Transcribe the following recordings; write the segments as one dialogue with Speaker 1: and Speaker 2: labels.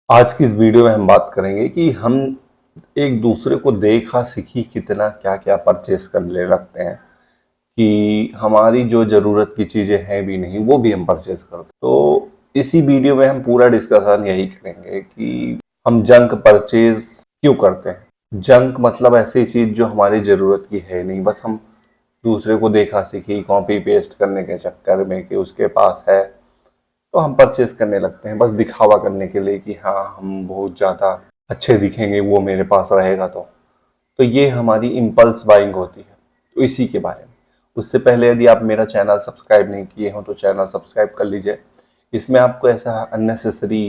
Speaker 1: आज की इस वीडियो में हम बात करेंगे कि हम एक दूसरे को देखा सीखी कितना क्या क्या परचेस कर ले रखते हैं कि हमारी जो जरूरत की चीजें हैं भी नहीं वो भी हम परचेस करते हैं। तो इसी वीडियो में हम पूरा डिस्कशन यही करेंगे कि हम जंक परचेज क्यों करते हैं। जंक मतलब ऐसी चीज जो हमारी जरूरत की है नहीं, बस हम दूसरे को देखा सीखी कॉपी पेस्ट करने के चक्कर में कि उसके पास है तो हम परचेज करने लगते हैं, बस दिखावा करने के लिए कि हाँ हम बहुत ज़्यादा अच्छे दिखेंगे वो मेरे पास रहेगा। तो ये हमारी इम्पल्स बाइंग होती है। तो इसी के बारे में, उससे पहले यदि आप मेरा चैनल सब्सक्राइब नहीं किए हो तो चैनल सब्सक्राइब कर लीजिए। इसमें आपको ऐसा अननेसेसरी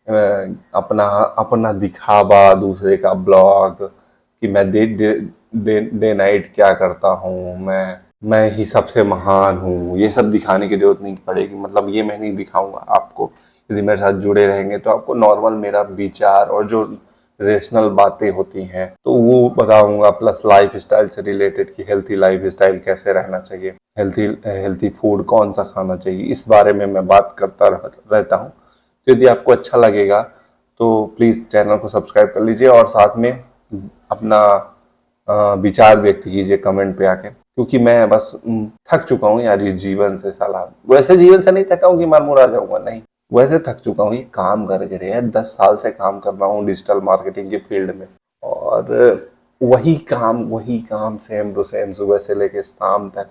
Speaker 1: अपना अपना दिखावा, दूसरे का ब्लॉग कि मैं डे नाइट क्या करता हूँ, मैं ही सबसे महान हूँ, ये सब दिखाने की जरूरत नहीं पड़ेगी। मतलब ये मैं नहीं दिखाऊंगा आपको। यदि मेरे साथ जुड़े रहेंगे तो आपको नॉर्मल मेरा विचार और जो रेशनल बातें होती हैं तो वो बताऊंगा, प्लस लाइफ स्टाइल से रिलेटेड कि हेल्थी लाइफ स्टाइल कैसे रहना चाहिए, हेल्थी हेल्थी फूड कौन सा खाना चाहिए, इस बारे में मैं बात करता रहता हूँ। तो यदि आपको अच्छा लगेगा तो प्लीज़ चैनल को सब्सक्राइब कर लीजिए और साथ में अपना विचार व्यक्त कीजिए कमेंट पे आके, क्योंकि मैं बस थक चुका हूँ यार इस जीवन से। साला वैसे जीवन से नहीं थका हूँ कि मार मुरा जाऊंगा, नहीं, वैसे थक चुका हूँ ये काम करके। यार 10 साल से काम कर रहा हूँ डिजिटल मार्केटिंग के फील्ड में, और वही काम सेम टू सेम सुबह से लेके शाम तक।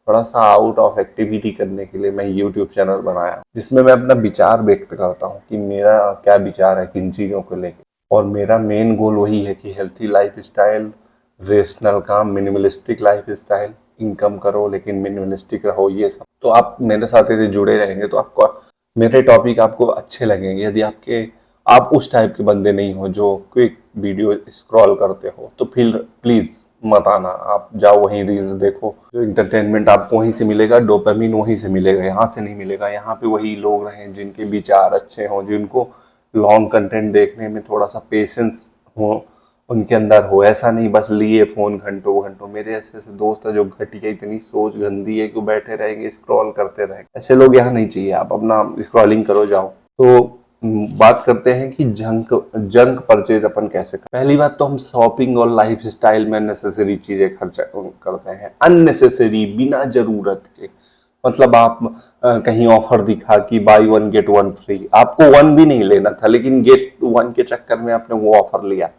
Speaker 1: थोड़ा सा आउट ऑफ एक्टिविटी करने के लिए मैं यूट्यूब चैनल बनाया जिसमें मैं अपना विचार व्यक्त करता हूँ कि मेरा क्या विचार है किन चीज़ों को लेकर। और मेरा मेन गोल वही है कि हेल्थी लाइफ स्टाइल, रेशनल काम, मिनिमलिस्टिक लाइफ स्टाइल, इनकम करो लेकिन मिनिमलिस्टिक रहो, ये सब। तो आप मेरे साथ यदि जुड़े रहेंगे तो आपको मेरे टॉपिक आपको अच्छे लगेंगे। यदि आप उस टाइप के बंदे नहीं हो जो क्विक वीडियो स्क्रॉल करते हो तो फिर प्लीज मत आना, आप जाओ वहीं रील्स देखो। जो इंटरटेनमेंट आपको वहीं से मिलेगा, डोपामिन वहीं से मिलेगा, यहाँ से नहीं मिलेगा। यहाँ पे वही लोग रहें जिनके विचार अच्छे हों, जिनको लॉन्ग कंटेंट देखने में थोड़ा सा पेशेंस हो उनके अंदर हो। ऐसा नहीं बस लिए फोन घंटों घंटों। मेरे ऐसे ऐसे दोस्त है जो घटिया, इतनी सोच गंदी है कि बैठे रहेंगे स्क्रॉल करते रहेंगे। ऐसे लोग यहाँ नहीं चाहिए। आप अपना स्क्रॉलिंग करो, जाओ। तो बात करते हैं कि जंक जंक परचेज अपन कैसे करें। पहली बात तो हम शॉपिंग और लाइफ स्टाइल में नेसेसरी चीजें खर्च करते हैं, अननेसेसरी, बिना जरूरत के। मतलब आप कहीं ऑफर दिखा कि by one get one free, आपको वन भी नहीं लेना था लेकिन गेट वन के चक्कर में आपने वो ऑफर लिया।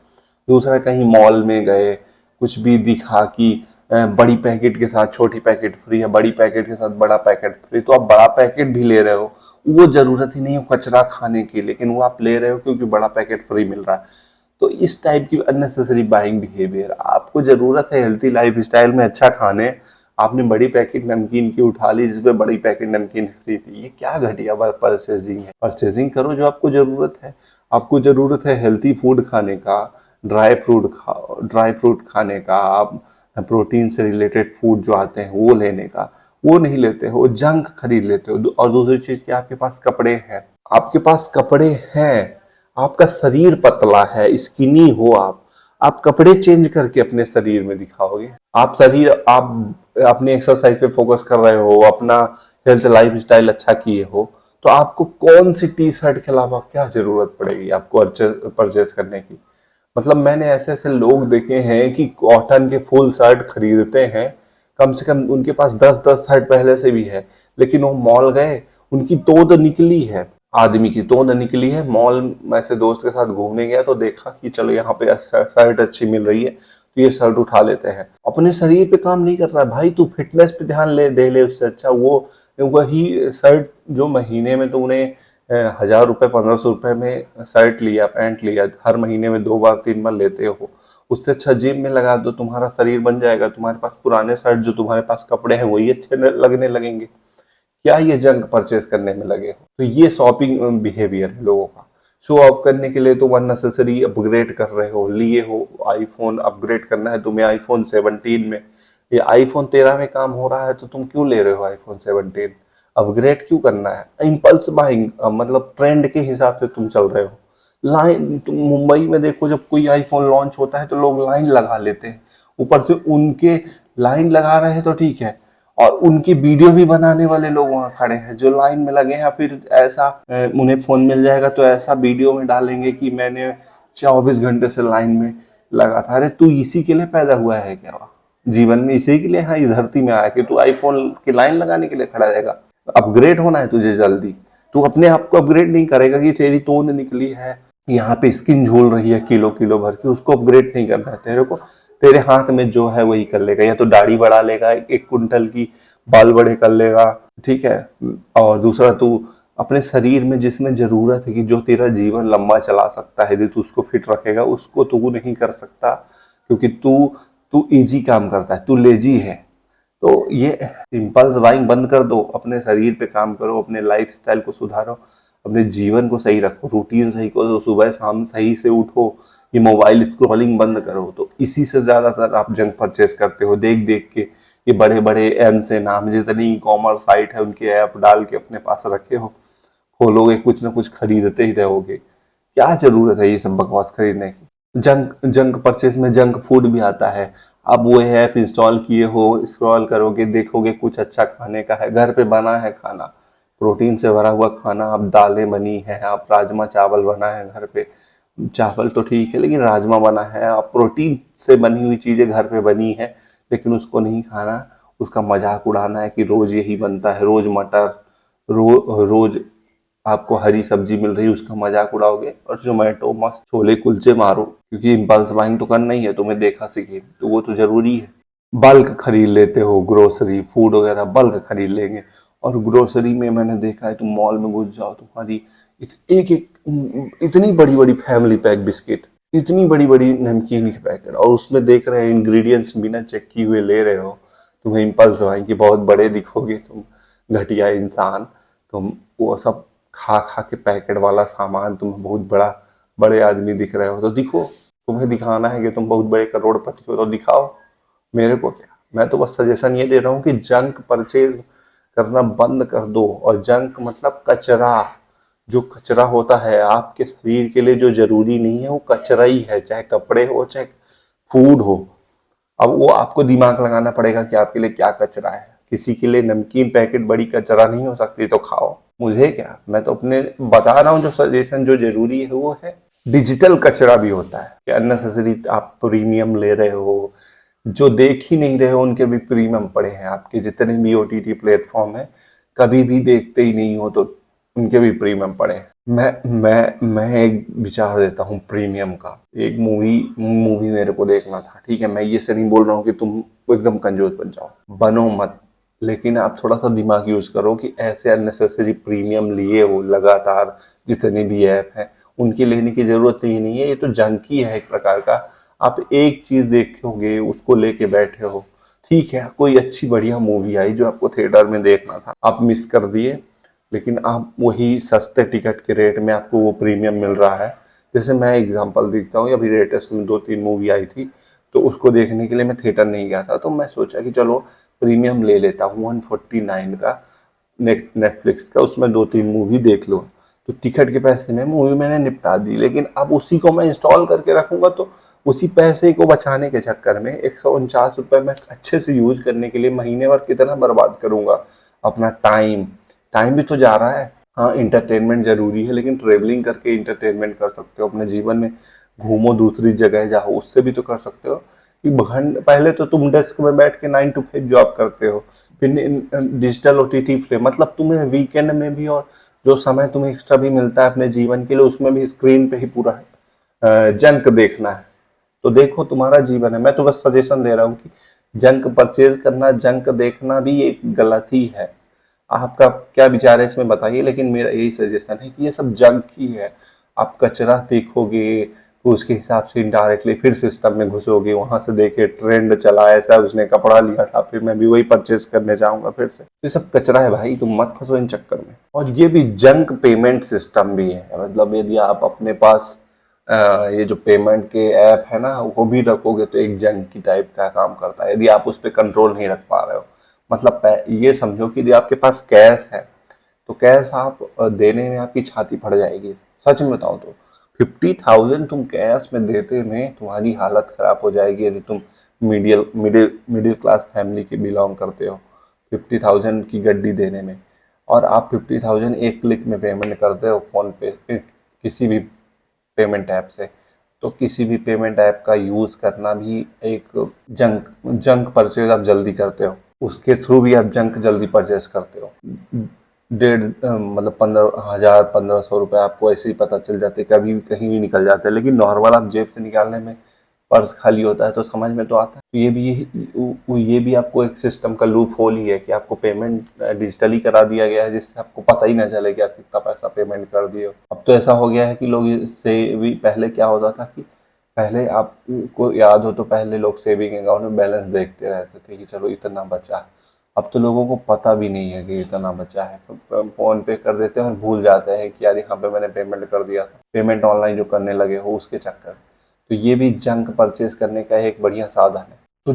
Speaker 1: दूसरा, कहीं मॉल में गए, कुछ भी दिखा कि बड़ी पैकेट के साथ छोटी पैकेट फ्री है, बड़ी पैकेट के साथ बड़ा पैकेट फ्री, तो आप बड़ा पैकेट भी ले रहे हो। वो जरूरत ही नहीं है कचरा खाने की, लेकिन वो आप ले रहे हो क्योंकि बड़ा पैकेट फ्री मिल रहा है। तो इस टाइप की अननेसेसरी बाइंग बिहेवियर। आपको जरूरत है हेल्थी लाइफ स्टाइल में अच्छा खाने, आपने बड़ी पैकेट नमकीन की उठा ली जिसमें बड़ी पैकेट नमकीन फ्री थी। ये क्या घटिया परचेजिंग है। परचेजिंग करो जो आपको जरूरत है। आपको जरूरत है हेल्थी फूड खाने का, ड्राई फ्रूट खाने का, आप प्रोटीन से रिलेटेड फूड जो आते हैं वो लेने का, वो नहीं लेते हो, जंक खरीद लेते हो। और दूसरी चीज कि आपके पास कपड़े हैं, आपके पास कपड़े हैं, आपका शरीर पतला है, स्किनी हो आप कपड़े चेंज करके अपने शरीर में दिखाओगे। आप अपने एक्सरसाइज पे फोकस कर रहे हो, अपना हेल्थ लाइफ स्टाइल अच्छा किए हो, तो आपको कौन सी टी शर्ट के अलावा क्या जरूरत पड़ेगी आपको परचेज करने की। मतलब मैंने ऐसे ऐसे लोग देखे हैं कि कॉटन के फुल शर्ट खरीदते हैं, कम से कम उनके पास 10-10 शर्ट पहले से भी है, लेकिन वो मॉल गए, उनकी तोड़ निकली है, आदमी की तोड़ निकली है। मॉल में ऐसे दोस्त के साथ घूमने गया तो देखा कि चलो यहाँ पे शर्ट अच्छी मिल रही है तो ये शर्ट उठा लेते हैं। अपने शरीर पे काम नहीं कर रहा है भाई, तू फिटनेस पे ध्यान दे ले। उससे अच्छा वो वही शर्ट जो महीने में तूने 1000 रुपए 1500 रुपए में शर्ट लिया, पैंट लिया, हर महीने में 2 बार 3 बार लेते हो, उससे अच्छा जिम में लगा दो, तुम्हारा शरीर बन जाएगा। तुम्हारे पास पुराने शर्ट जो तुम्हारे पास कपड़े हैं वही अच्छे लगने लगेंगे। क्या ये जंक परचेज करने में लगे हो। तो ये शॉपिंग बिहेवियर है लोगों का। शो ऑफ करने के लिए तुम अननेसेसरी अपग्रेड कर रहे हो, लिए हो आईफोन, अपग्रेड करना है तुम्हें आईफोन 17 में। ये आईफोन 13 में काम हो रहा है तो तुम क्यों ले रहे हो आईफोन 17? अपग्रेड क्यों करना है? इम्पल्स बाइंग, मतलब ट्रेंड के हिसाब से तुम चल रहे हो। लाइन, तुम मुंबई में देखो जब कोई आईफोन लॉन्च होता है तो लोग लाइन लगा लेते हैं। ऊपर से उनके लाइन लगा रहे हैं तो ठीक है, और उनकी वीडियो भी बनाने वाले लोग वहां खड़े हैं जो लाइन में लगे हैं। फिर ऐसा उन्हें फोन मिल जाएगा तो ऐसा वीडियो में डालेंगे कि मैंने 24 घंटे से लाइन में लगा था। अरे तू इसी के लिए पैदा हुआ है क्या? जीवन में इसी के लिए हाँ इस धरती में आया कि तू आईफोन की लाइन लगाने के लिए खड़ा रहेगा? अपग्रेड होना है तुझे जल्दी, तू अपने आप को अपग्रेड नहीं करेगा कि तेरी तोंद निकली है, यहाँ पे स्किन झूल रही है किलो किलो भर की, उसको अपग्रेड नहीं करना है तेरे को। तेरे हाथ में जो है वही कर लेगा, या तो दाढ़ी बढ़ा लेगा, 1 कुंटल की बाल बड़े कर लेगा, ठीक है। और दूसरा, तू अपने शरीर में जिसमें जरूरत है कि जो तेरा जीवन लंबा चला सकता है, यदि तू उसको फिट रखेगा, उसको तू नहीं कर सकता क्योंकि तू तू इजी काम करता है, तू लेजी है। तो ये इम्पल्स बाइंग बंद कर दो, अपने शरीर पे काम करो, अपने लाइफ स्टाइल को सुधारो, अपने जीवन को सही रखो, रूटीन सही करो, सुबह शाम सही से उठो, ये मोबाइल स्क्रॉलिंग बंद करो। तो इसी से ज्यादातर आप जंक परचेज करते हो, देख देख के ये बड़े बड़े एम से नाम, जितनी ई कॉमर्स साइट है उनके ऐप डाल के अपने पास रखे हो, खोलोगे कुछ ना कुछ खरीदते ही रहोगे। क्या जरूरत है ये सब बकवास खरीदने की? जंक जंक परचेज में जंक फूड भी आता है। आप वो ऐप इंस्टॉल किए हो, स्क्रॉल करोगे, देखोगे कुछ अच्छा खाने का है, घर पे बना है खाना, प्रोटीन से भरा हुआ खाना, आप दालें बनी है, आप राजमा चावल बना है घर पे, चावल तो ठीक है लेकिन राजमा बना है, आप प्रोटीन से बनी हुई चीजें घर पे बनी है, लेकिन उसको नहीं खाना, उसका मजाक उड़ाना है कि रोज यही बनता है, रोज मटर, रोज आपको हरी सब्जी मिल रही है, उसका मजाक उड़ाओगे, और जोमेटो मस्त छोले कुलचे मारो, क्योंकि इम्पल्स बाइंग तो करना ही है, तुम्हें देखा सीखे तो वो तो जरूरी है। बल्क खरीद लेते हो, ग्रोसरी फूड वगैरह बल्क खरीद लेंगे। और ग्रोसरी में मैंने देखा है, तुम मॉल में घुस जाओ, तुम्हारी एक एक इतनी बड़ी बड़ी फैमिली पैक बिस्किट, इतनी बड़ी बड़ी नमकीन की पैकेट, और उसमें देख रहे हैं इंग्रेडिएंट्स बिना चेक किए हुए ले रहे हो। तुम्हें इम्पल्स बाइंग की बहुत बड़े दिखोगे तुम, घटिया इंसान। तुम वो सब खा खा के पैकेट वाला सामान, तुम बहुत बड़े आदमी दिख रहे हो तो दिखो, तुम्हें दिखाना है कि तुम बहुत बड़े करोड़पति हो तो दिखाओ, मेरे को क्या। मैं तो बस सजेशन ये दे रहा हूँ कि जंक परचेज करना बंद कर दो। और जंक मतलब कचरा, जो कचरा होता है आपके शरीर के लिए जो जरूरी नहीं है वो कचरा ही है, चाहे कपड़े हो चाहे फूड हो। अब वो आपको दिमाग लगाना पड़ेगा कि आपके लिए क्या कचरा है। किसी के लिए नमकीन पैकेट बड़ी कचरा नहीं हो सकती, तो खाओ, मुझे क्या, मैं तो अपने बता रहा हूँ जो सजेशन जो जरूरी है वो है। डिजिटल कचरा भी होता है कि अननेसेसरी आप प्रीमियम ले रहे हो, जो देख ही नहीं रहे हो उनके भी प्रीमियम पड़े हैं, आपके जितने भी ओटीटी प्लेटफॉर्म है कभी भी देखते ही नहीं हो तो उनके भी प्रीमियम पड़े हैं। मैं एक विचार देता हूँ प्रीमियम का। एक मूवी मेरे को देखना था, ठीक है, मैं ये से नहीं बोल रहा हूँ कि तुम एकदम कंजूस बन जाओ, बनो मत, लेकिन आप थोड़ा सा दिमाग यूज करो कि ऐसे अननेसेसरी प्रीमियम लिए हो लगातार, जितने भी ऐप हैं उनकी लेने की जरूरत ही नहीं है, ये तो जंकी है एक प्रकार का। आप एक चीज देखोगे उसको लेके बैठे हो, ठीक है, कोई अच्छी बढ़िया मूवी आई जो आपको थिएटर में देखना था, आप मिस कर दिए, लेकिन आप वही सस्ते टिकट के रेट में आपको वो प्रीमियम मिल रहा है। जैसे मैं एग्जांपल देखता हूँ, अभी लेटेस्ट में 2-3 मूवी आई थी, तो उसको देखने के लिए मैं थिएटर नहीं गया था, तो मैं सोचा कि चलो प्रीमियम ले लेता हूँ 149 का नेटफ्लिक्स का, उसमें 2-3 मूवी देख लो। तो टिकट के पैसे में मूवी मैंने निपटा दी, लेकिन अब उसी को मैं इंस्टॉल करके रखूंगा तो उसी पैसे को बचाने के चक्कर में 149 रुपये में अच्छे से यूज करने के लिए महीने भर कितना बर्बाद करूंगा अपना टाइम। टाइम भी तो जा रहा है। हाँ, इंटरटेनमेंट जरूरी है, लेकिन ट्रेवलिंग करके इंटरटेनमेंट कर सकते हो अपने जीवन में, घूमो दूसरी जगह जाओ, उससे भी तो कर सकते हो। कि पहले तो तुम डेस्क में बैठ के 9 to 5 जॉब करते हो, फिर डिजिटल ओटीटी प्ले, मतलब तुम्हें वीकेंड में भी और जो समय तुम्हें एक्स्ट्रा भी मिलता है अपने जीवन के लिए, उसमें भी स्क्रीन पे ही पूरा जंक देखना है। तो देखो, तुम्हारा जीवन है, मैं तो बस सजेशन दे रहा हूँ कि जंक परचेज करना, जंक देखना भी एक गलत ही है। आपका क्या विचार है इसमें बताइए, लेकिन मेरा यही सजेशन है कि ये सब जंक ही है। आप कचरा देखोगे तो उसके हिसाब से इनडायरेक्टली फिर सिस्टम में घुसोगे, वहां से देखे ट्रेंड चला, ऐसा उसने कपड़ा लिया था, फिर मैं भी वही परचेज करने जाऊंगा फिर से। ये सब कचरा है भाई, तुम मत फंसो इन चक्कर में। और ये भी जंक पेमेंट सिस्टम भी है, मतलब यदि आप अपने पास ये जो पेमेंट के ऐप है ना वो भी रखोगे तो एक जंक की टाइप का काम करता है, यदि आप उस पर कंट्रोल नहीं रख पा रहे हो। मतलब ये समझो कि यदि आपके पास कैश है तो कैश आप देने में आपकी छाती फट जाएगी। सच में बताओ तो 50,000 तुम कैश में देते में तुम्हारी हालत खराब हो जाएगी, यदि तुम मिडिल क्लास फैमिली के बिलोंग करते हो। 50,000 की गड्डी देने में, और आप 50,000 एक क्लिक में पेमेंट करते हो फ़ोन पे किसी भी पेमेंट ऐप से, तो किसी भी पेमेंट ऐप का यूज़ करना भी एक जंक परचेज आप जल्दी करते हो, उसके थ्रू भी आप जंक जल्दी परचेज करते हो। मतलब 15,000 1500 रुपये आपको ऐसे ही पता चल जाते, कभी भी कहीं भी निकल जाते हैं। लेकिन नॉर्मल आप जेब से निकालने में पर्स खाली होता है तो समझ में तो आता है। तो ये भी आपको एक सिस्टम का लूप होल ही है कि आपको पेमेंट डिजिटली करा दिया गया है, जिससे आपको पता ही ना चले कि आप कितना पैसा पेमेंट कर दिए हो। अब तो ऐसा हो गया है कि लोग इससे भी, पहले क्या होता था कि पहले आपको याद हो तो पहले लोग सेविंग अकाउंट में बैलेंस देखते रहते थे कि चलो इतना बचा है। अब तो लोगों को पता भी नहीं है कि इतना बचा है, फोन पे कर देते हैं और भूल जाते हैं कि यार यहाँ पे मैंने पेमेंट कर दिया था, पेमेंट ऑनलाइन जो करने लगे हो उसके चक्कर। तो ये भी जंक परचेज करने का एक बढ़िया साधन है। तो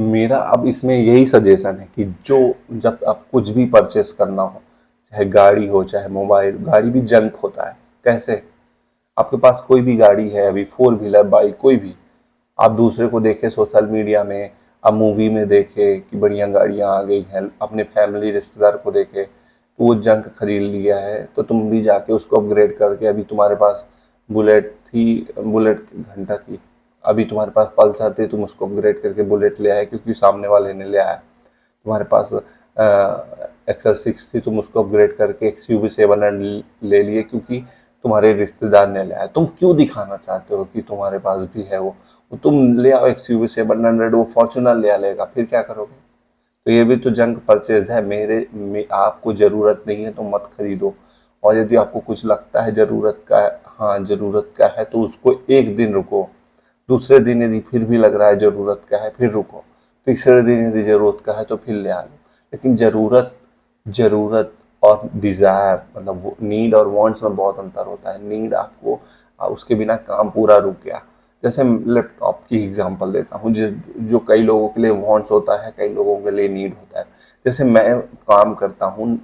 Speaker 1: मेरा अब इसमें यही सजेशन है कि जो जब आप कुछ भी परचेज करना हो, चाहे गाड़ी हो चाहे मोबाइल, गाड़ी भी जंक होता है। कैसे? आपके पास कोई भी गाड़ी है अभी, 4 व्हीलर बाइक कोई भी, आप दूसरे को देखे सोशल मीडिया में, आप मूवी में देखे कि बढ़िया गाड़ियां आ गई हैं, अपने फैमिली रिश्तेदार को देखे तो वो जंक खरीद लिया है, तो तुम भी जाके उसको अपग्रेड करके, अभी तुम्हारे पास बुलेट थी, बुलेट घंटा थी, अभी तुम्हारे पास पल्सर थी, तुम उसको अपग्रेड करके बुलेट ले आए क्योंकि सामने वाले ने ले आया। तुम्हारे पास XL6 थी, तुम उसको अपग्रेड करके XUV700 ले लिए क्योंकि तुम्हारे रिश्तेदार ने लिया है। तुम क्यों दिखाना चाहते हो कि तुम्हारे पास भी है वो तुम ले आओ XUV700, वो फॉर्चुनर ले लेगा, फिर क्या करोगे? तो ये भी तो जंक परचेज है। आपको जरूरत नहीं है तो मत खरीदो, और यदि आपको कुछ लगता है जरूरत का है, हाँ जरूरत का है, तो उसको एक दिन रुको, दूसरे दिन यदि फिर भी लग रहा है जरूरत का है फिर रुको, तीसरे दिन यदि जरूरत का है तो फिर ले आ लो। लेकिन जरूरत जरूरत और डिजायर, मतलब नीड और वांट्स में बहुत अंतर होता है। नीड आपको, उसके बिना काम पूरा रुक गया। जैसे लैपटॉप की एग्जांपल देता हूँ, जो कई लोगों के लिए वांट्स होता है, कई लोगों के लिए नीड होता है। जैसे मैं काम करता हूँ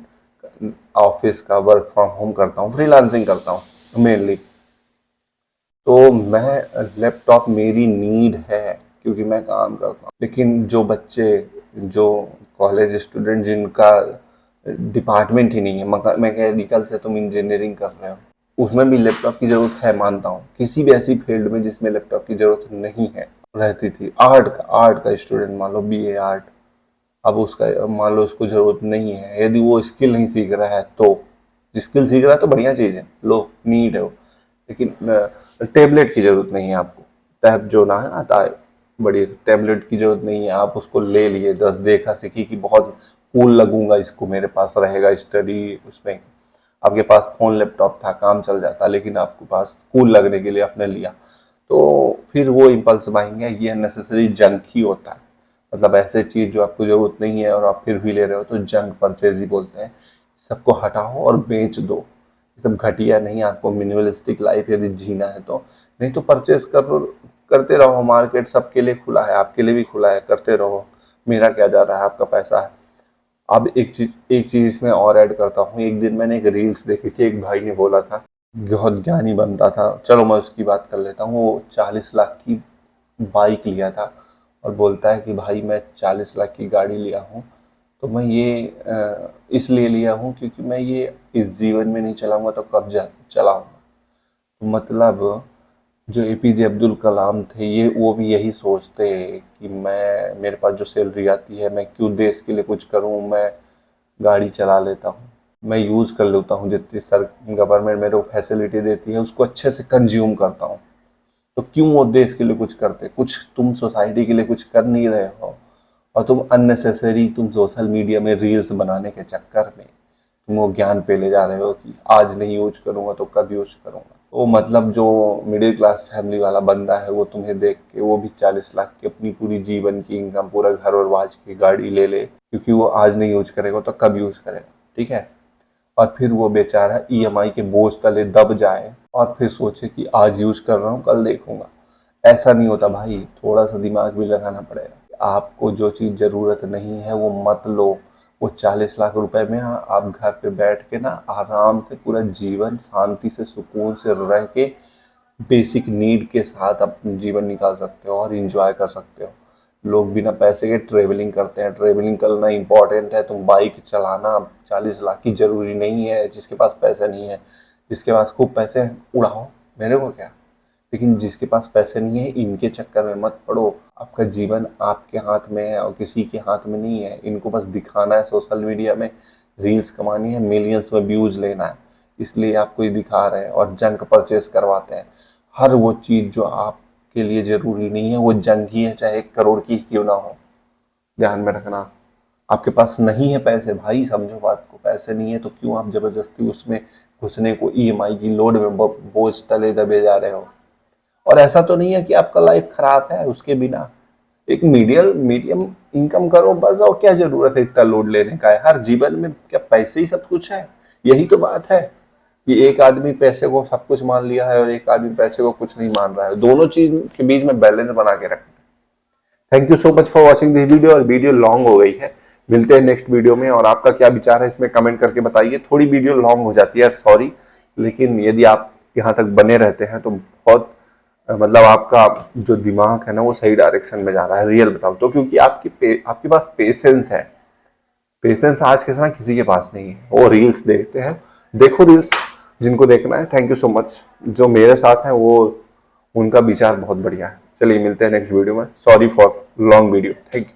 Speaker 1: ऑफिस का, वर्क फ्रॉम होम करता हूँ, फ्रीलांसिंग करता हूँ मेनली, तो मैं लैपटॉप मेरी नीड है क्योंकि मैं काम करता हूँ। लेकिन जो बच्चे, जो कॉलेज स्टूडेंट जिनका डिपार्टमेंट ही नहीं है, मैकेनिकल से तुम इंजीनियरिंग कर रहे हो, उसमें भी लैपटॉप की जरूरत है, मानता हूँ। किसी भी ऐसी फील्ड में जिसमें लैपटॉप की जरूरत नहीं है, रहती थी। आर्ट का स्टूडेंट मान लो, BA आर्ट, अब उसका मान लो उसको जरूरत नहीं है, यदि वो स्किल नहीं सीख रहा है तो, स्किल सीख रहा है तो बढ़िया चीज़ है, लो नीड है वो। लेकिन टेबलेट की जरूरत नहीं है आपको, टैब जो ना आता है बड़ी, टैबलेट की जरूरत नहीं है। आप उसको ले लिए, बस देखा सीखी कि बहुत कूल लगूंगा, इसको मेरे पास रहेगा स्टडी उसमें। आपके पास फोन लैपटॉप था, काम चल जाता, लेकिन आपके पास कूल लगने के लिए आपने लिया, तो फिर वो इम्पल्स बाइंग है, ये अननेसेसरी जंक ही होता है। मतलब ऐसे चीज जो आपको जरूरत नहीं है और आप फिर भी ले रहे हो तो जंक परचेज ही बोलते हैं। सबको हटाओ और बेच दो, ये सब घटिया नहीं। आपको मिनिमलिस्टिक लाइफ यदि जीना है तो, नहीं तो परचेज करते रहो। मार्केट सबके लिए खुला है, आपके लिए भी खुला है, करते रहो, मेरा क्या जा रहा है, आपका पैसा है। अब एक चीज इसमें और ऐड करता हूँ। एक दिन मैंने एक रील्स देखी थी, एक भाई ने बोला था, बहुत ज्ञानी बनता था, चलो मैं उसकी बात कर लेता हूँ। वो 40 लाख की बाइक लिया था और बोलता है कि भाई मैं 40 लाख की गाड़ी लिया हूँ, तो मैं ये इसलिए लिया हूँ क्योंकि मैं ये इस जीवन में नहीं चलाऊंगा तो कब चलाऊंगा। तो मतलब जो APJ अब्दुल कलाम थे, ये वो भी यही सोचते कि मेरे पास जो सैलरी आती है, मैं क्यों देश के लिए कुछ करूं, मैं गाड़ी चला लेता हूं, मैं यूज़ कर लेता हूं, जितनी सर गवर्नमेंट मेरे को फैसिलिटी देती है उसको अच्छे से कंज्यूम करता हूं। तो क्यों वो देश के लिए कुछ करते? कुछ तुम सोसाइटी के लिए कुछ कर नहीं रहे हो, और तुम अननेसेसरी, तुम सोशल मीडिया में रील्स बनाने के चक्कर में तुम वो ज्ञान पे ले जा रहे हो कि आज नहीं यूज करूंगा तो कब यूज करूंगा। तो मतलब जो मिडिल क्लास फैमिली वाला बंदा है, वो तुम्हें देख के वो भी 40 लाख की अपनी पूरी जीवन की इनकम, पूरा घर और बाज की गाड़ी ले ले, क्योंकि वो आज नहीं यूज करेगा तो कब यूज करेगा, ठीक है। और फिर वो बेचारा EMI के बोझ तले दब जाए और फिर सोचे कि आज यूज कर रहा हूँ कल देखूंगा। ऐसा नहीं होता भाई, थोड़ा सा दिमाग भी लगाना पड़ेगा। आपको जो चीज जरूरत नहीं है वो मत लो। वो 40 लाख रुपए में आप घर पे बैठ के ना आराम से पूरा जीवन शांति से सुकून से रह के बेसिक नीड के साथ अपना जीवन निकाल सकते हो और इंजॉय कर सकते हो। लोग बिना पैसे के ट्रेवलिंग करते हैं। ट्रेवलिंग करना इंपॉर्टेंट है, तुम बाइक चलाना 40 लाख की जरूरी नहीं है। जिसके पास पैसे नहीं है, जिसके पास खूब पैसे हैं उड़ाओ, मेरे को क्या। लेकिन जिसके पास पैसे नहीं है, इनके चक्कर में मत पड़ो। आपका जीवन आपके हाथ में है और किसी के हाथ में नहीं है। इनको बस दिखाना है सोशल मीडिया में, रील्स कमानी है, मिलियंस में व्यूज लेना है, इसलिए आपको ये दिखा रहे हैं और जंक परचेस करवाते हैं। हर वो चीज जो आपके लिए जरूरी नहीं है वो जंक ही है, चाहे 1 करोड़ की क्यों ना हो। ध्यान में रखना। आपके पास नहीं है पैसे, भाई समझो बात को, पैसे नहीं है तो क्यों आप जबरदस्ती उसमें घुसने को, ईएमआई की लोड में बोझ तले दबे जा रहे हो। और ऐसा तो नहीं है कि आपका लाइफ खराब है उसके बिना। एक मीडियम इनकम करो बस, और क्या जरूरत है इतना लोड लेने का है। हर जीवन में क्या पैसे ही सब कुछ है? यही तो बात है कि एक आदमी पैसे को सब कुछ मान लिया है और एक आदमी पैसे को कुछ नहीं मान रहा है। दोनों चीज के बीच में बैलेंस बना के रखना। Thank you so much for watching this video. और वीडियो लॉन्ग हो गई है, मिलते हैं नेक्स्ट वीडियो में। और आपका क्या विचार है इसमें कमेंट करके बताइए। थोड़ी वीडियो लॉन्ग हो जाती है, सॉरी, लेकिन यदि आप यहाँ तक बने रहते हैं तो बहुत मतलब आपका जो दिमाग है ना वो सही डायरेक्शन में जा रहा है, रियल बताओ तो। क्योंकि आपके पास पेशेंस है। पेशेंस आज के समय किसी के पास नहीं है। वो रील्स देखते हैं, देखो रील्स जिनको देखना है। Thank you so much. जो मेरे साथ हैं वो, उनका विचार बहुत बढ़िया है। चलिए मिलते हैं नेक्स्ट वीडियो में। Sorry for long video. Thank you.